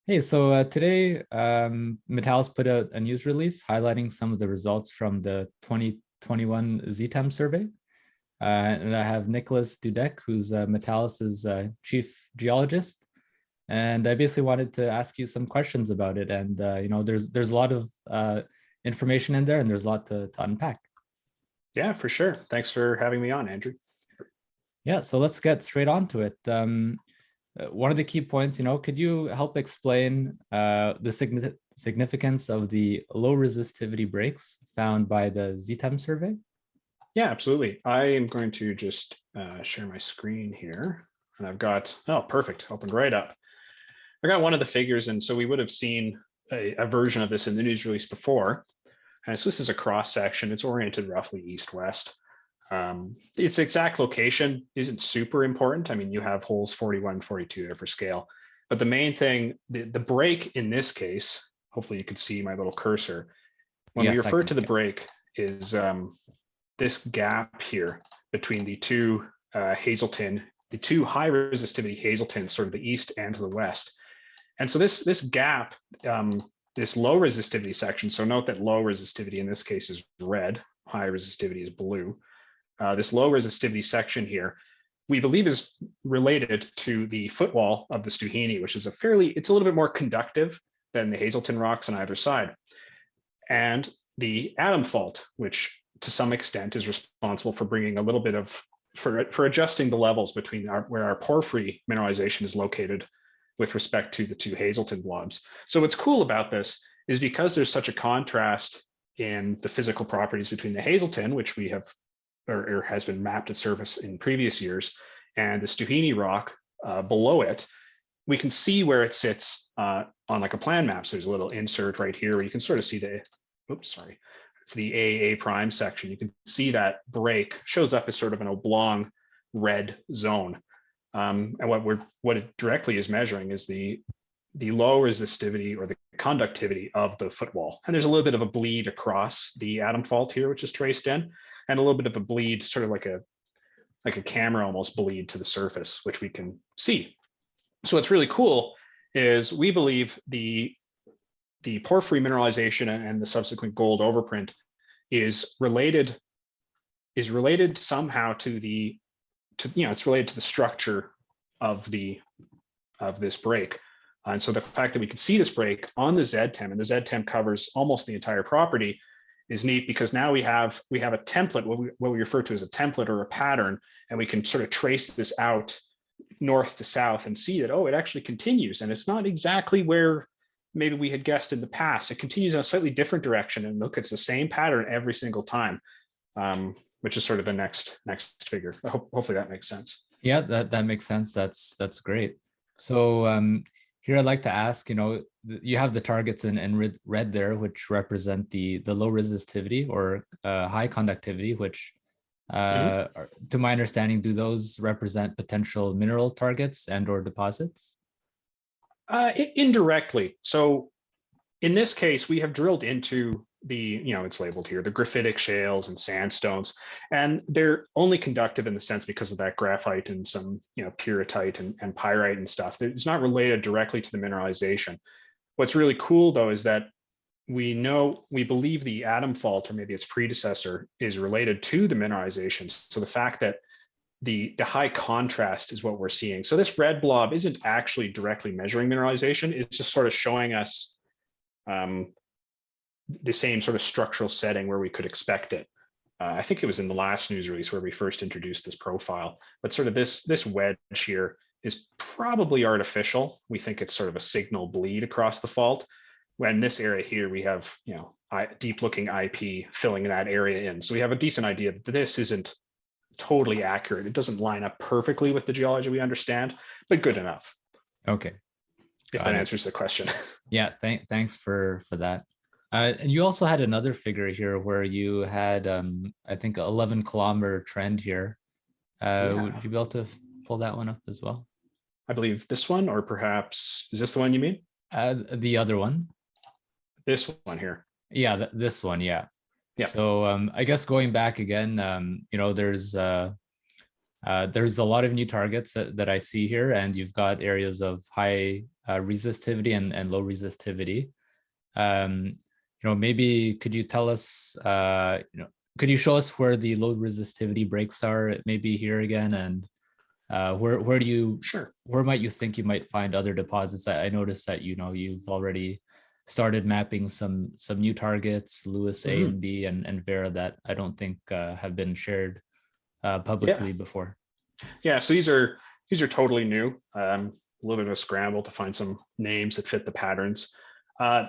Hey, so today Metallis put out a news release highlighting some of the results from the 2021 ZTEM survey. And I have Nickolas Dudek, who's Metallis's chief geologist. And I basically wanted to ask you some questions about it. And there's a lot of information in there, and there's a lot to unpack. Yeah, for sure. Thanks for having me on, Andrew. Yeah, so let's get straight on to it. One of the key points, could you help explain the significance of the low resistivity breaks found by the ZTEM survey? Yeah, absolutely. I am going to just share my screen here. And I've got, oh, perfect, opened right up. I got one of the figures, and so we would have seen a version of this in the news release before. And so this is a cross section. It's oriented roughly east-west. Its exact location isn't super important. I mean, you have holes 41, 42 there for scale. But the main thing, the break in this case, hopefully you could see my little cursor. When we refer to the break is this gap here between the two Hazelton, the two high resistivity Hazeltons, sort of the east and to the west. And so this gap, this low resistivity section, so note that low resistivity in this case is red, high resistivity is blue. This low resistivity section here, we believe is related to the footwall of the Stuhini, which is it's a little bit more conductive than the Hazelton rocks on either side. And the Adam fault, which to some extent is responsible for bringing a little bit of, for adjusting the levels between where our porphyry mineralization is located with respect to the two Hazelton blobs. So what's cool about this is because there's such a contrast in the physical properties between the Hazelton, which we have or has been mapped at surface in previous years, and the Stuhini rock below it, we can see where it sits on like a plan map. So there's a little insert right here where you can sort of see the, it's the AA prime section. You can see that break shows up as sort of an oblong red zone. And what it directly is measuring is the low resistivity or the conductivity of the footwall. And there's a little bit of a bleed across the Adam fault here, which is traced in, and a little bit of a bleed, sort of like a camera almost bleed to the surface, which we can see. So what's really cool is we believe the porphyry mineralization and the subsequent gold overprint is related somehow to it's related to the structure of this break. And so the fact that we can see this break on the ZTEM, and the ZTEM covers almost the entire property, is neat because now we have a template, what we refer to as a template or a pattern, and we can sort of trace this out north to south and see that, oh, it actually continues. And it's not exactly where maybe we had guessed in the past. It continues in a slightly different direction, and look, it's the same pattern every single time, which is sort of the next figure. Hopefully that makes sense. Yeah, that makes sense. That's great. So here I'd like to ask, you have the targets in red there, which represent the low resistivity or high conductivity, which to my understanding, do those represent potential mineral targets and or deposits? Indirectly. So in this case, we have drilled into it's labeled here, the graphitic shales and sandstones, and they're only conductive in the sense because of that graphite and some, pyrrhotite and pyrite and stuff. It's not related directly to the mineralization. What's really cool though is that we believe the Adam fault, or maybe its predecessor, is related to the mineralization. So the fact that the high contrast is what we're seeing. So this red blob isn't actually directly measuring mineralization. It's just sort of showing us the same sort of structural setting where we could expect it. I think it was in the last news release where we first introduced this profile, but sort of this wedge here is probably artificial. We think it's sort of a signal bleed across the fault. When this area here, we have, deep looking IP filling that area in. So we have a decent idea that this isn't totally accurate. It doesn't line up perfectly with the geology we understand, but good enough. Okay. If that answers the question. Yeah, thanks for that. And you also had another figure here where you had, I think, 11-kilometer trend here. Would you be able to pull that one up as well? I believe this one, or perhaps, is this the one you mean? The other one. This one here. Yeah, this one, yeah. Yeah. So I guess going back again, there's There's a lot of new targets that I see here, and you've got areas of high resistivity and low resistivity. Maybe could you tell us, could you show us where the low resistivity breaks are? Maybe here again, and where do you, Sure. where might you think you might find other deposits? I noticed that you've already started mapping some new targets, Lewis A and B and Vera, that I don't think have been shared publicly before. Yeah, so these are totally new. A little bit of a scramble to find some names that fit the patterns.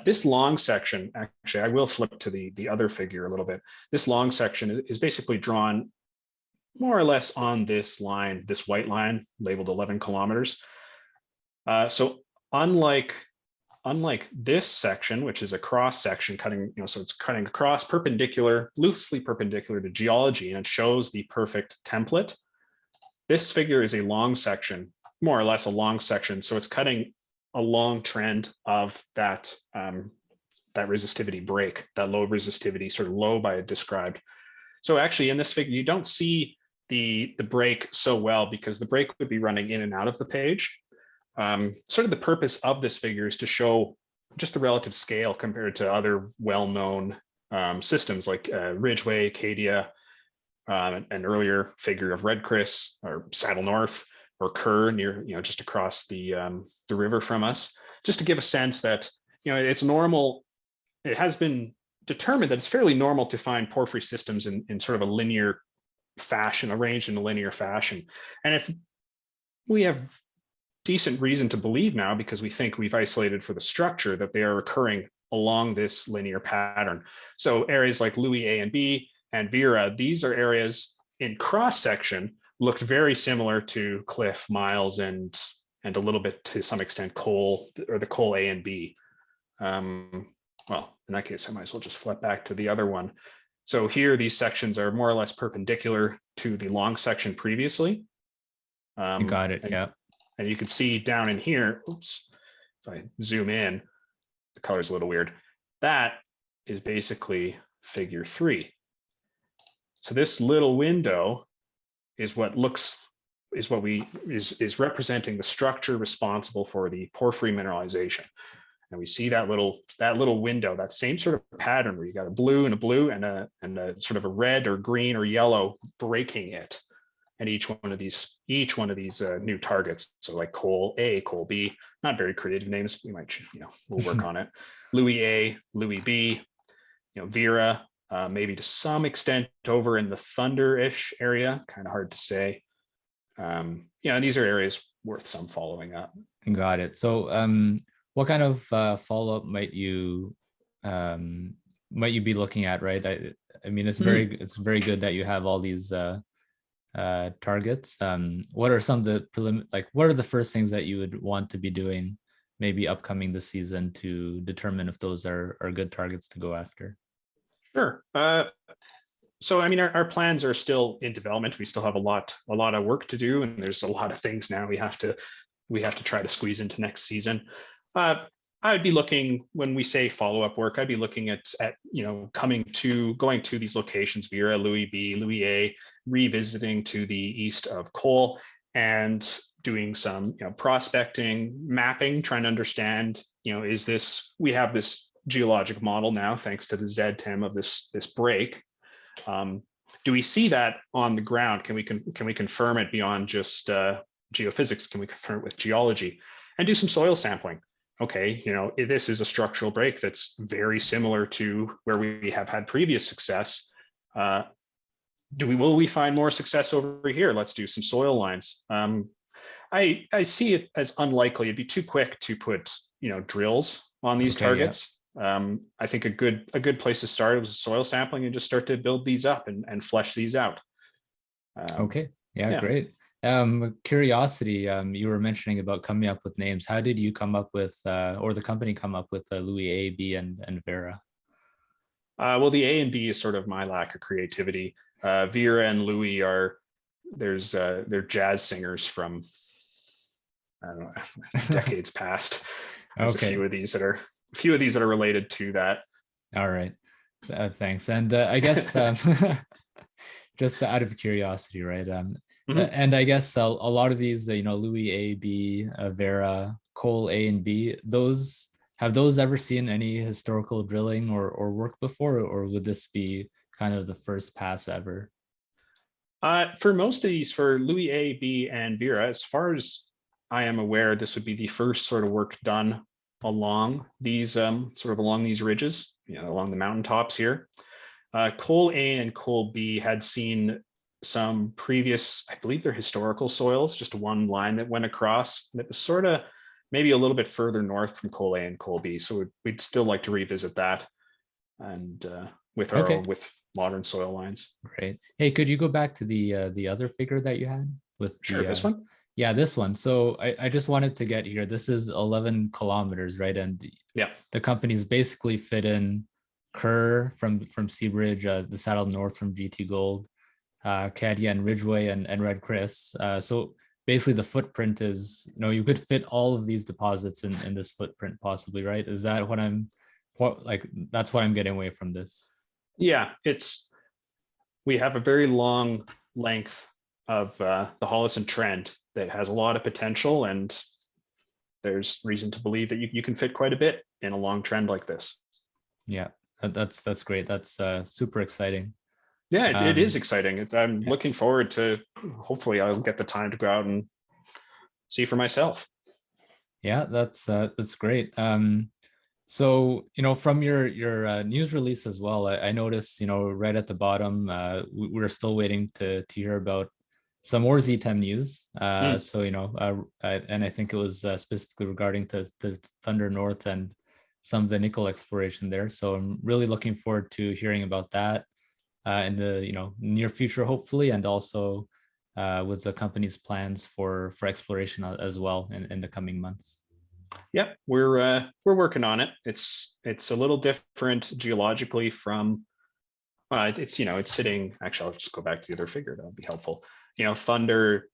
This long section, actually, I will flip to the other figure a little bit. This long section is basically drawn more or less on this line, this white line labeled 11 kilometers. So unlike this section, which is a cross section cutting, so it's cutting across perpendicular, loosely perpendicular to geology, and it shows the perfect template. This figure is a long section, more or less a long section. So it's cutting a long trend of that, that resistivity break, that low resistivity, sort of lobe I had described. So actually in this figure, you don't see the break so well because the break would be running in and out of the page. Sort of the purpose of this figure is to show just the relative scale compared to other well-known systems like Ridgeway, Acadia, an earlier figure of Red Chris or Saddle North or Kerr near, just across the river from us, just to give a sense that, it's normal. It has been determined that it's fairly normal to find porphyry systems in sort of a linear fashion, arranged in a linear fashion. And if we have decent reason to believe now, because we think we've isolated for the structure, that they are occurring along this linear pattern. So areas like Louis A and B and Vera, these are areas in cross section looked very similar to Cliff, Miles, and a little bit to some extent Cole, or the Cole A and B. Well, in that case, I might as well just flip back to the other one. So here, these sections are more or less perpendicular to the long section previously. You got it, yeah. And you can see down in here, oops, if I zoom in, the color's a little weird. That is basically figure 3. So this little window is representing the structure responsible for the porphyry mineralization. And we see that little window, that same sort of pattern where you got a blue and a sort of a red or green or yellow breaking it. And each one of these new targets, so like Cole A, Cole B, not very creative names. We might, we'll work on it. Louis A, Louis B, Vera, maybe to some extent over in the Thunder-ish area, kind of hard to say. These are areas worth some following up. Got it. So what kind of follow-up might you be looking at, right? I mean, it's very good that you have all these targets. What are some of the what are the first things that you would want to be doing maybe upcoming this season to determine if those are good targets to go after? Sure. So I mean, our plans are still in development. We still have a lot of work to do, and there's a lot of things now we have to try to squeeze into next season. I would be looking, when we say follow-up work, I'd be looking at going to these locations, Vera, Louis B, Louis A, revisiting to the east of Cole, and doing some prospecting, mapping, trying to understand, we have this geologic model now, thanks to the ZTEM of this break. Do we see that on the ground? Can we confirm it beyond just geophysics? Can we confirm it with geology? And do some soil sampling? Okay, this is a structural break that's very similar to where we have had previous success. Will we find more success over here? Let's do some soil lines. I see it as unlikely. It'd be too quick to put drills on these targets. Yeah. I think a good place to start was soil sampling and just start to build these up and flesh these out. Okay, yeah, great. Curiosity, you were mentioning about coming up with names. How did you come up with, or the company come up with Louis A, B, and Vera? Well, the A and B is sort of my lack of creativity. Vera and Louis they're jazz singers from, I don't know, decades past. There's a few of these that are related to that. All right, thanks. And I guess just out of curiosity, right? Mhm. And I guess a lot of these, Louis A, B, Vera, Cole A and B, have those ever seen any historical drilling or work before, or would this be kind of the first pass ever? For most of these, for Louis A, B, and Vera, as far as I am aware, this would be the first sort of work done along these sort of along these ridges, along the mountaintops here. Cole A and Cole B had seen some previous, I believe they're historical soils, just one line that went across. And it was sort of maybe a little bit further north from Cole A and Cole B. So we'd still like to revisit that and Okay, with modern soil lines. great. Hey, could you go back to the other figure that you had with Sure, this one. yeah, this one. So I just wanted to get here. This is 11 kilometers, right? And Yeah. the companies basically fit in Kerr from Seabridge, the Saddle North from GT Gold, Cadia and Ridgeway and Red Chris. So basically the footprint is, you could fit all of these deposits in this footprint possibly, right? Is that that's what I'm getting away from this? Yeah, we have a very long length of the Holliston Trend that has a lot of potential, and there's reason to believe that you can fit quite a bit in a long trend like this. Yeah, that's great. That's super exciting. Yeah, it is exciting. I'm Yeah, looking forward to, hopefully I'll get the time to go out and see for myself. yeah, that's great. So, from your news release as well, I noticed, right at the bottom, we're still waiting to hear about some more ZTEM news. Mm, So, and I think it was specifically regarding to Thunder North and some of the nickel exploration there. So I'm really looking forward to hearing about that in the near future, hopefully, and also with the company's plans for exploration as well in the coming months. yeah, we're working on it. It's a little different geologically from it's sitting. Actually, I'll just go back to the other figure. That would be helpful. Thunder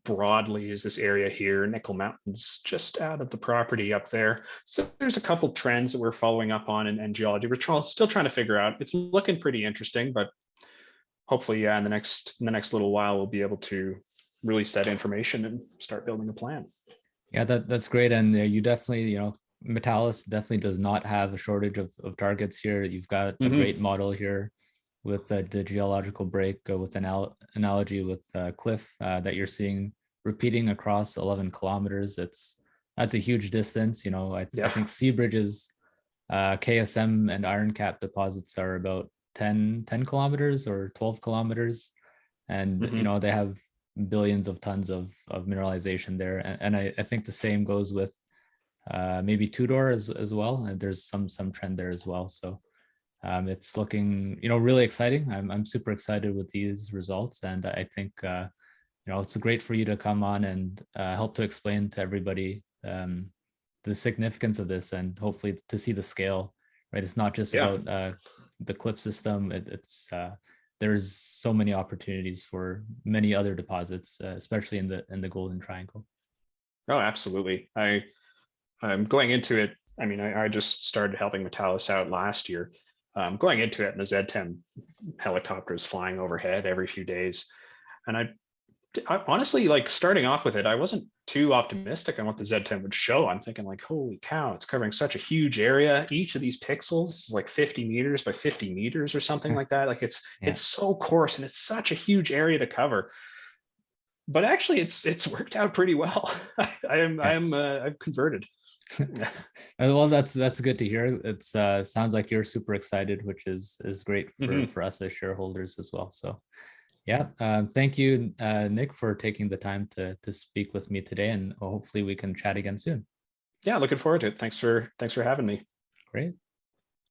broadly is this area here, Nickel Mountains, just out of the property up there. So there's a couple trends that we're following up on in geology. We're still trying to figure out. It's looking pretty interesting, but hopefully, yeah, in the next little while, we'll be able to release that information and start building a plan. Yeah, that's great. And you definitely, Metallis definitely does not have a shortage of targets here. You've got a Mm-hmm. great model here with the geological break with analogy with Cliff that you're seeing repeating across 11 kilometers. That's a huge distance. I think Seabridge's KSM and Iron Cap deposits are about 10 kilometers or 12 kilometers. And, Mm-hmm. they have billions of tons of mineralization there. And I think the same goes with maybe Tudor as well. And there's some trend there as well. So it's looking, really exciting. I'm super excited with these results. And I think, it's great for you to come on and help to explain to everybody the significance of this and hopefully to see the scale, right? It's not just Yeah. about the cliff system. There's so many opportunities for many other deposits, especially in the Golden Triangle. Oh, absolutely. I'm going into it. I mean, I just started helping Metallis out last year. Going into it, and the ZTEM helicopters flying overhead every few days, and I honestly, like, starting off with it, I wasn't too optimistic on what the ZTEM would show. I'm thinking like, holy cow, it's covering such a huge area. Each of these pixels is like 50 meters by 50 meters or something like that. Like it's so coarse and it's such a huge area to cover. But actually, it's worked out pretty well. I've converted. Well, that's good to hear. It's sounds like you're super excited, which is great Mhm. for us as shareholders as well. So yeah, thank you, Nick, for taking the time to speak with me today, and hopefully we can chat again soon. Yeah, looking forward to it. Thanks for having me. Great.